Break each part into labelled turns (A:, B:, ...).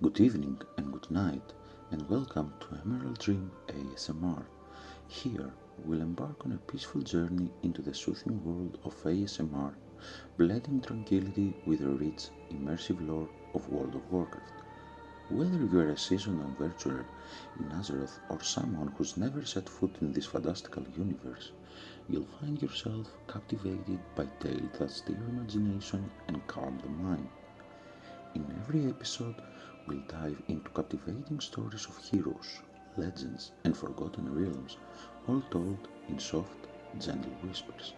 A: Good evening and good night, and welcome to Emerald Dream ASMR. Here we'll embark on a peaceful journey into the soothing world of ASMR, blending tranquility with the rich, immersive lore of World of Warcraft. Whether you are a seasoned adventurer in Azeroth or someone who's never set foot in this fantastical universe, you'll find yourself captivated by tales that stir imagination and calm the mind. In every episode, we'll dive into captivating stories of heroes, legends, and forgotten realms, all told in soft, gentle whispers.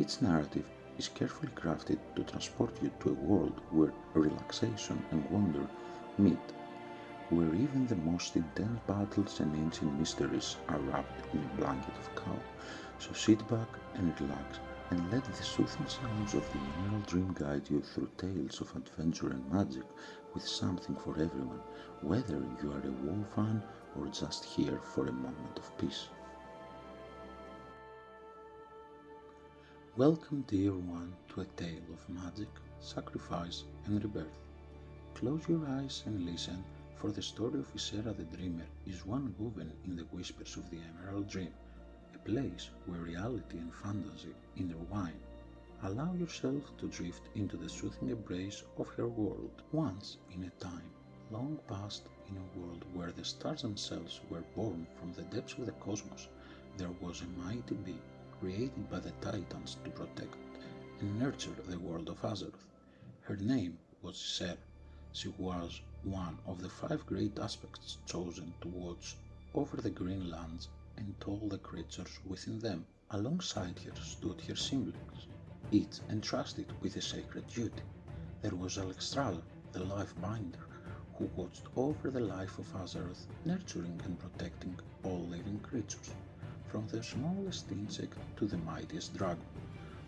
A: Each narrative is carefully crafted to transport you to a world where relaxation and wonder meet, where even the most intense battles and ancient mysteries are wrapped in a blanket of calm. So sit back and relax and let the soothing sounds of the Emerald Dream guide you through tales of adventure and magic with something for everyone, whether you are a WoW fan or just here for a moment of peace. Welcome, dear one, to a tale of magic, sacrifice, and rebirth. Close your eyes and listen, for the story of Ysera the Dreamer is one woven in the whispers of the Emerald Dream, a place where reality and fantasy intertwine. Allow yourself to drift into the soothing embrace of her world. Once in a time, long past, in a world where the stars themselves were born from the depths of the cosmos, there was a mighty being created by the Titans to protect and nurture the world of Azeroth. Her name was Ysera. She was one of the 5 great aspects chosen to watch over the green lands and all the creatures within them. Alongside her stood her siblings, each entrusted with a sacred duty. There was Alexstrasza, the Life Binder, who watched over the life of Azeroth, nurturing and protecting all living creatures, from the smallest insect to the mightiest dragon.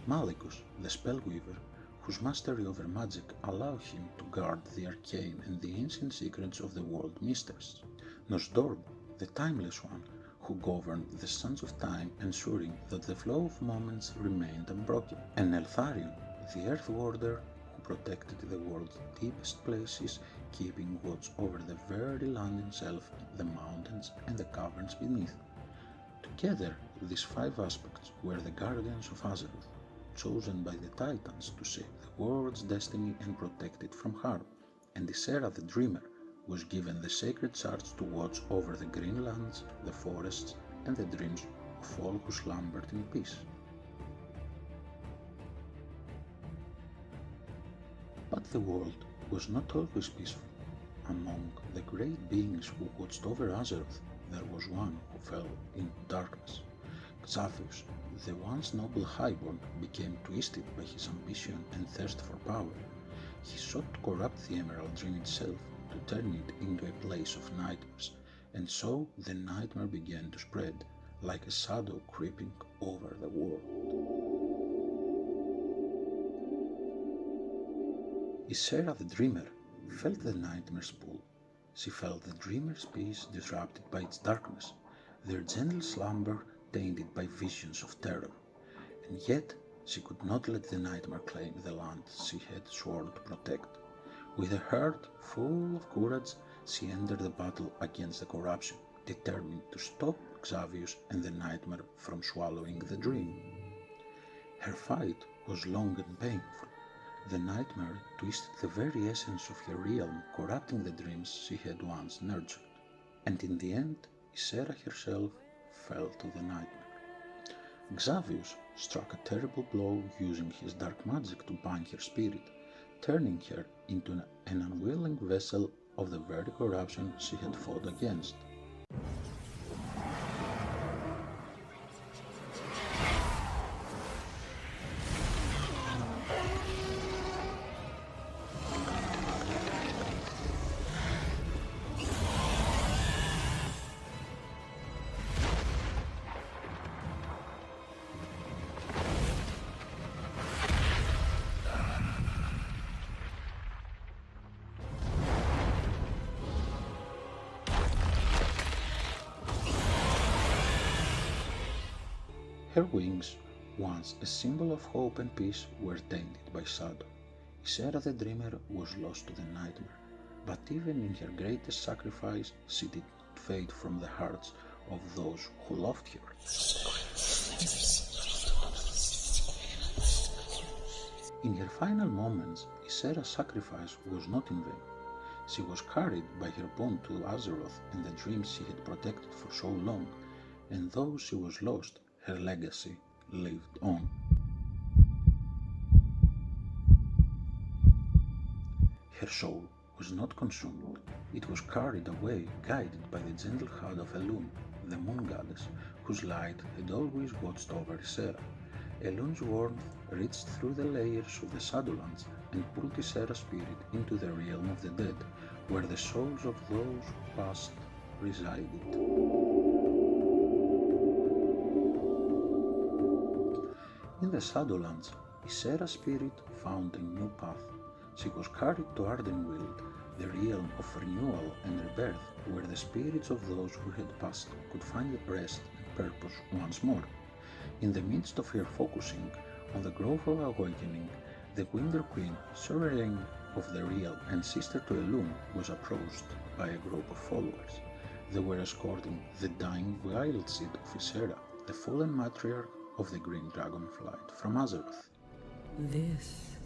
A: Malicus, the Spellweaver, whose mastery over magic allowed him to guard the arcane and the ancient secrets of the world mysteries. Nosdorn, the Timeless One, who governed the sands of time, ensuring that the flow of moments remained unbroken. And Eltharion, the Earth Warder, who protected the world's deepest places, keeping watch over the very land itself, the mountains, and the caverns beneath. Together, these 5 aspects were the guardians of Azeroth, chosen by the Titans to save the world's destiny and protect it from harm, and Ysera the Dreamer was given the sacred charge to watch over the green lands, the forests, and the dreams of all who slumbered in peace. But the world was not always peaceful. Among the great beings who watched over Azeroth, there was one who fell into darkness. Xavius, the once noble highborn, became twisted by his ambition and thirst for power. He sought to corrupt the Emerald Dream itself, to turn it into a place of nightmares, and so the nightmare began to spread, like a shadow creeping over the world. Ysera the Dreamer felt the nightmare's pull. She felt the dreamer's peace disrupted by its darkness, their gentle slumber tainted by visions of terror, and yet she could not let the nightmare claim the land she had sworn to protect. With a heart full of courage, she entered the battle against the corruption, determined to stop Xavius and the nightmare from swallowing the dream. Her fight was long and painful. The nightmare twisted the very essence of her realm, corrupting the dreams she had once nurtured, and in the end, Ysera herself fell to the nightmare. Xavius struck a terrible blow using his dark magic to bind her spirit, turning her into an unwilling vessel of the very corruption she had fought against. Her wings, once a symbol of hope and peace, were tainted by shadow. Ysera the Dreamer was lost to the nightmare. But even in her greatest sacrifice, she did not fade from the hearts of those who loved her. In her final moments, Ysera's sacrifice was not in vain. She was carried by her bond to Azeroth and the dreams she had protected for so long, and though she was lost, her legacy lived on. Her soul was not consumed. It was carried away, guided by the gentle hand of Elune, the moon goddess, whose light had always watched over Ysera. Elune's warmth reached through the layers of the Shadowlands and pulled Ysera's spirit into the realm of the dead, where the souls of those who passed resided. In the Shadowlands, Ysera's spirit found a new path. She was carried to Ardenweald, the realm of renewal and rebirth, where the spirits of those who had passed could find rest and purpose once more. In the midst of her focusing on the growth of awakening, the Winter Queen, sovereign of the realm and sister to Elune, was approached by a group of followers. They were escorting the dying wild seed of Ysera, the fallen matriarch of the Green Dragonflight from Azeroth.
B: This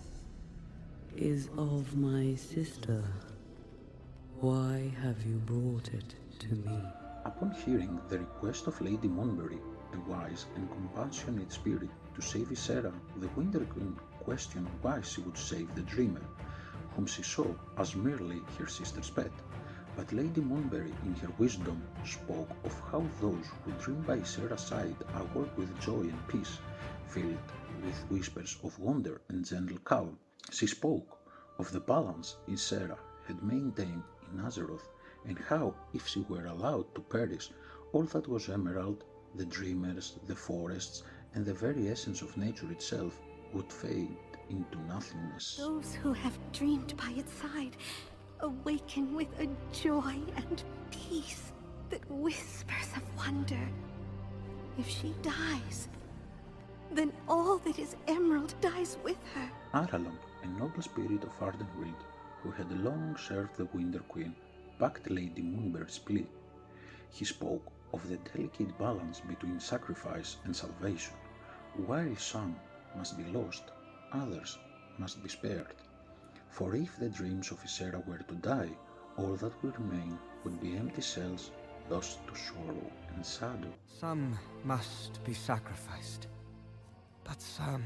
B: is of my sister. Why have you brought it to me?
A: Upon hearing the request of Lady Moonberry, a wise and compassionate spirit, to save Ysera, the Winter Queen questioned why she would save the Dreamer, whom she saw as merely her sister's pet. But Lady Moonberry, in her wisdom, spoke of how those who dream by Ysera's side awoke with joy and peace, filled with whispers of wonder and gentle calm. She spoke of the balance Ysera had maintained in Azeroth, and how, if she were allowed to perish, all that was emerald, the dreamers, the forests, and the very essence of nature itself would fade into nothingness.
C: Those who have dreamed by its side awaken with a joy and peace that whispers of wonder. If she dies, then all that is emerald dies with her.
A: Aralon, a noble spirit of Ardenweald, who had long served the Winter Queen, backed Lady Moonberry's plea. He spoke of the delicate balance between sacrifice and salvation. While some must be lost, others must be spared. For if the dreams of Ysera were to die, all that would remain would be empty cells lost to sorrow and shadow.
D: Some must be sacrificed, but some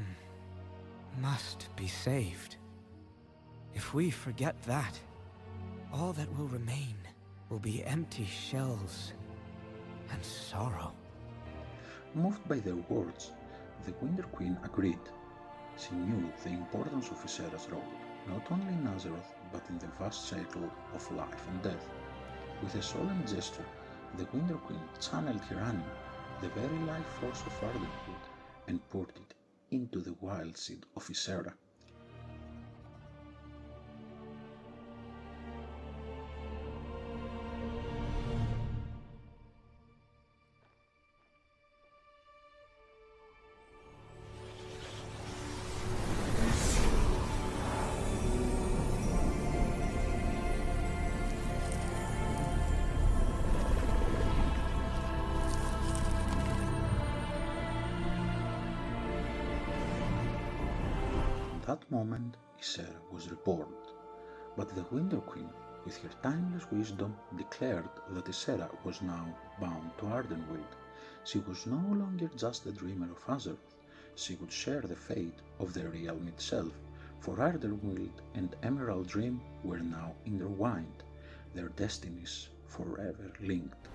D: must be saved. If we forget that, all that will remain will be empty shells and sorrow.
A: Moved by their words, the Winter Queen agreed. She knew the importance of Ysera's role, not only in Azeroth, but in the vast cycle of life and death. With a solemn gesture, the Winter Queen channeled her anima, the very life force of Ardenwood, and poured it into the wild seed of Ysera. At that moment, Ysera was reborn, but the Winter Queen, with her timeless wisdom, declared that Ysera was now bound to Ardenweald. She was no longer just the dreamer of Azeroth. She would share the fate of the realm itself, for Ardenweald and Emerald Dream were now intertwined, their destinies forever linked.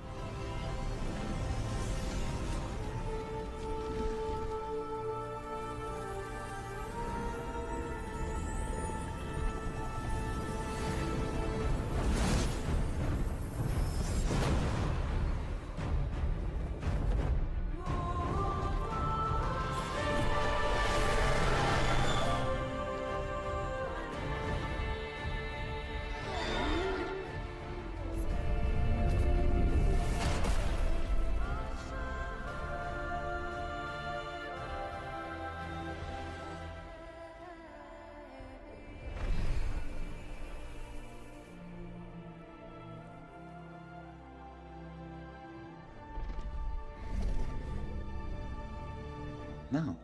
A: Now,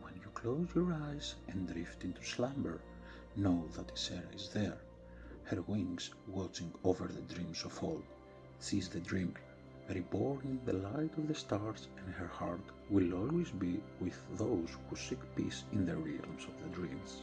A: when you close your eyes and drift into slumber, know that Ysera is there, her wings watching over the dreams of all. She is the dreamer, reborn in the light of the stars, and her heart will always be with those who seek peace in the realms of the dreams.